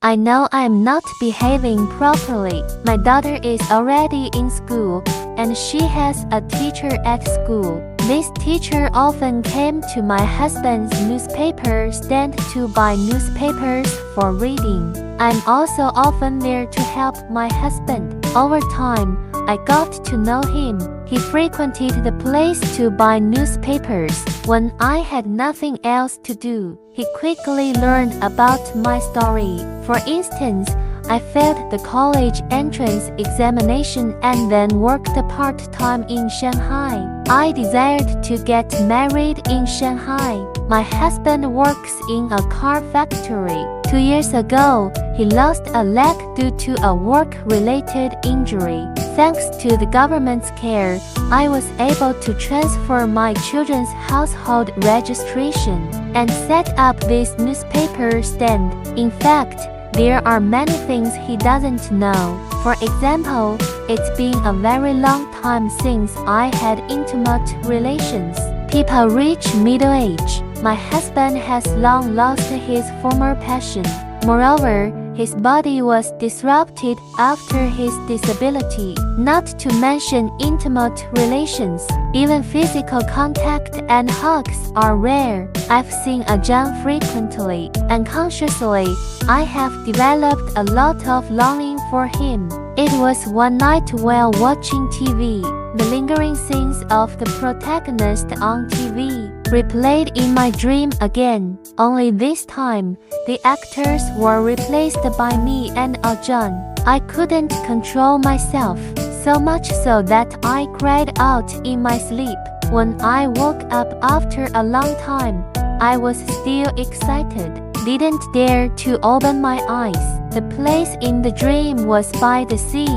I know I'm not behaving properly. My daughter is already in school, and she has a teacher at school. This teacher often came to my husband's newspaper stand to buy newspapers for reading. I'm also often there to help my husband. Over time, I got to know him. He frequented the place to buy newspapers. When I had nothing else to do, he quickly learned about my story. For instance, I failed the college entrance examination and then worked part-time in Shanghai. I desired to get married in Shanghai. My husband works in a car factory. 2 years ago, he lost a leg due to a work-related injury. Thanks to the government's care, I was able to transfer my children's household registration and set up this newspaper stand. In fact, there are many things he doesn't know. For example, it's been a very long time since I had intimate relations. People reach middle age. My husband has long lost his former passion. Moreover, his body was disrupted after his disability. Not to mention intimate relations, even physical contact and hugs are rare. I've seen Ajahn frequently. Unconsciously, I have developed a lot of longing for him. It was one night while watching TV. The lingering scenes of the protagonist on TV replayed in my dream again. Only this time, the actors were replaced by me and Ajahn. I couldn't control myself, so much so that I cried out in my sleep. When I woke up after a long time, I was still excited. Didn't dare to open my eyes. The place in the dream was by the sea,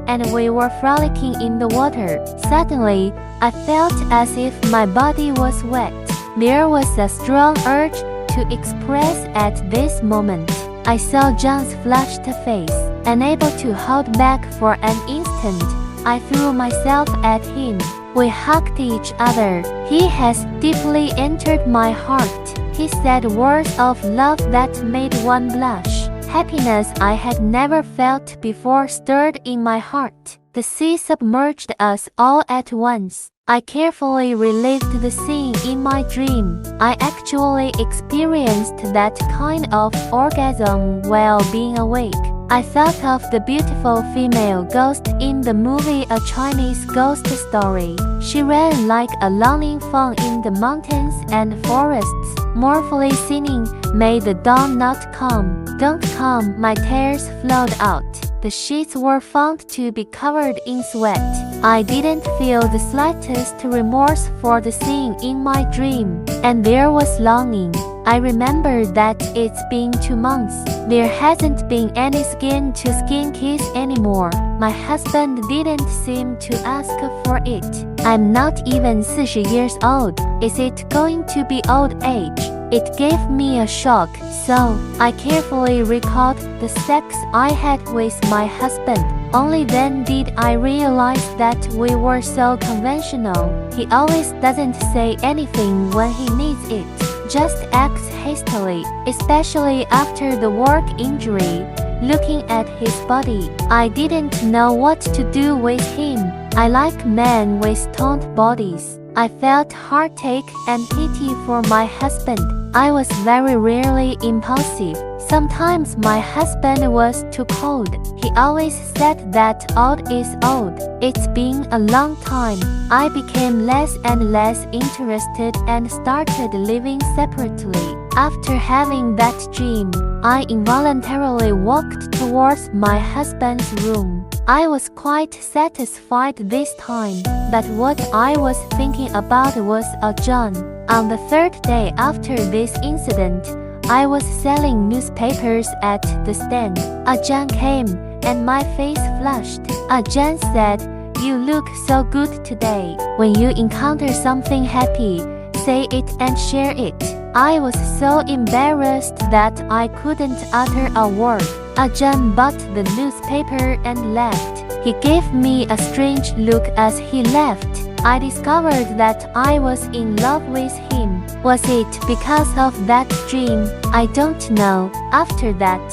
and we were frolicking in the water. Suddenly, I felt as if my body was wet. There was a strong urge to express at this moment. I saw John's flushed face. Unable to hold back for an instant, I threw myself at him. We hugged each other. He has deeply entered my heart. He said words of love that made one blush. Happiness I had never felt before stirred in my heart. The sea submerged us all at once. I carefully relived the scene in my dream. I actually experienced that kind of orgasm while being awake. I thought of the beautiful female ghost in the movie A Chinese Ghost Story. She ran like a longing fawn in the mountains and forests, mournfully singing, "May the dawn not come, don't come." My tears flowed out. The sheets were found to be covered in sweat. I didn't feel the slightest remorse for the scene in my dream, and there was longing. I remember that it's been 2 months. There hasn't been any skin-to-skin kiss anymore. My husband didn't seem to ask for it. I'm not even 40 years old. Is it going to be old age? It gave me a shock, so I carefully recalled the sex I had with my husband. Only then did I realize that we were so conventional. He always doesn't say anything when he needs it, just acts hastily, especially after the work injury. Looking at his body, I didn't know what to do with him. I like men with toned bodies. I felt heartache and pity for my husband. I was very rarely impulsive. Sometimes my husband was too cold. He always said that old is old. It's been a long time. I became less and less interested and started living separately. After having that dream, I involuntarily walked towards my husband's room. I was quite satisfied this time, but what I was thinking about was Ajahn. On the 3rd day after this incident, I was selling newspapers at the stand. Ajahn came, and my face flushed. Ajahn said, "You look so good today. When you encounter something happy, say it and share it." I was so embarrassed that I couldn't utter a word. Ajahn bought the newspaper and left. He gave me a strange look as he left. I discovered that I was in love with him. Was it because of that dream? I don't know. After that,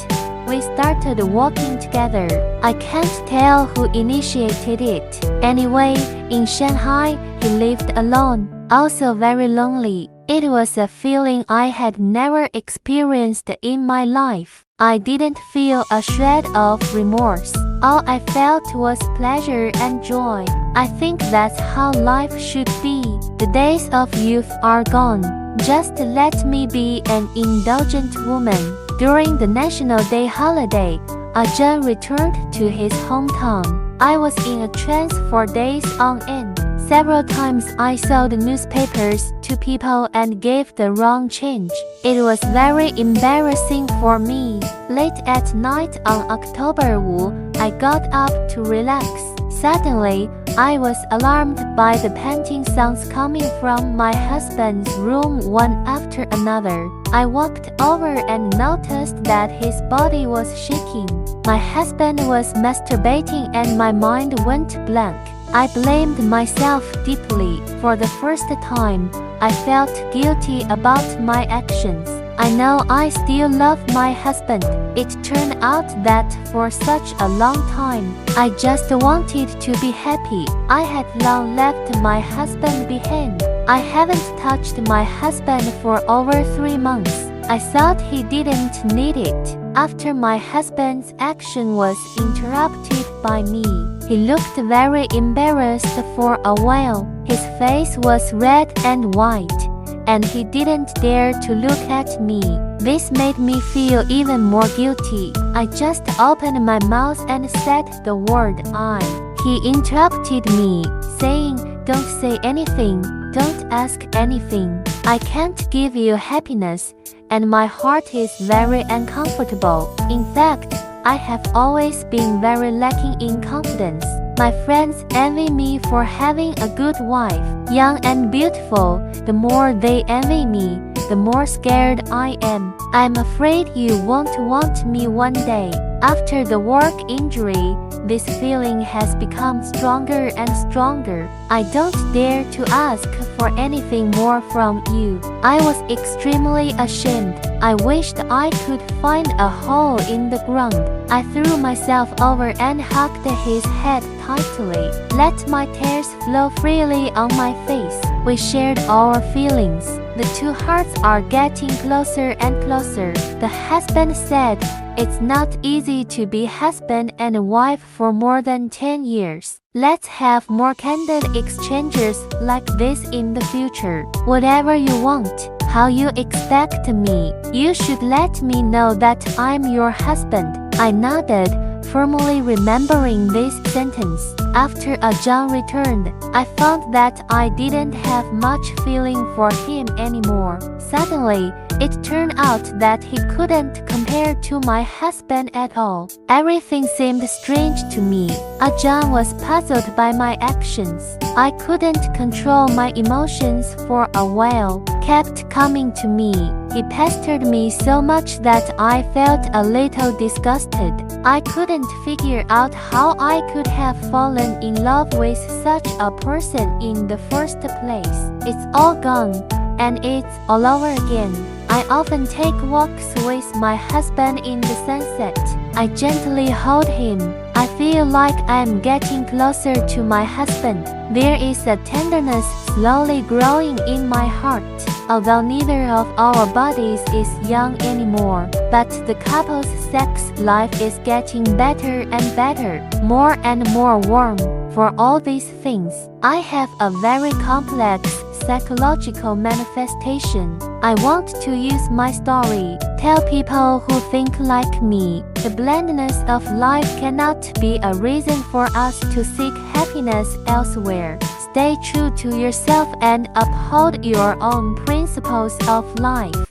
we started walking together. I can't tell who initiated it. Anyway, in Shanghai, he lived alone, also very lonely. It was a feeling I had never experienced in my life. I didn't feel a shred of remorse. All I felt was pleasure and joy. I think that's how life should be. The days of youth are gone. Just let me be an indulgent woman. During the National Day holiday, Ajahn returned to his hometown. I was in a trance for days on end. Several times I sold newspapers to people and gave the wrong change. It was very embarrassing for me. Late at night on October 5, I got up to relax. Suddenly, I was alarmed by the panting sounds coming from my husband's room one after another. I walked over and noticed that his body was shaking. My husband was masturbating and my mind went blank. I blamed myself deeply. For the first time, I felt guilty about my actions. I know I still love my husband. It turned out that for such a long time, I just wanted to be happy. I had long left my husband behind. I haven't touched my husband for over 3 months. I thought he didn't need it. After my husband's action was interrupted by me, he looked very embarrassed for a while. His face was red and white, and he didn't dare to look at me. This made me feel even more guilty. I just opened my mouth and said the word "I." He interrupted me, saying, "Don't say anything, don't ask anything. I can't give you happiness, and my heart is very uncomfortable. In fact, I have always been very lacking in confidence. My friends envy me for having a good wife, young and beautiful. The more they envy me, the more scared I am. I'm afraid you won't want me one day." After the work injury, this feeling has become stronger and stronger. I don't dare to ask for anything more from you. I was extremely ashamed. I wished I could find a hole in the ground. I threw myself over and hugged his head tightly. Let my tears flow freely on my face. We shared our feelings. The two hearts are getting closer and closer. The husband said, "It's not easy to be husband and wife for more than 10 years. Let's have more candid exchanges like this in the future. Whatever you want, how you expect me, you should let me know that I'm your husband." I nodded, firmly remembering this sentence. After Ajahn returned, I found that I didn't have much feeling for him anymore. Suddenly, it turned out that he couldn't compare to my husband at all. Everything seemed strange to me. Ajahn was puzzled by my actions. I couldn't control my emotions for a while, kept coming to me. He pestered me so much that I felt a little disgusted. I couldn't figure out how I could have fallen in love with such a person in the first place. It's all gone, and it's all over again. I often take walks with my husband in the sunset. I gently hold him. I feel like I'm getting closer to my husband. There is a tenderness slowly growing in my heart. Although neither of our bodies is young anymore, but the couple's sex life is getting better and better, more and more warm. For all these things, I have a very complex psychological manifestation. I want to use my story, tell people who think like me. The blandness of life cannot be a reason for us to seek happiness elsewhere. Stay true to yourself and uphold your own principles of life.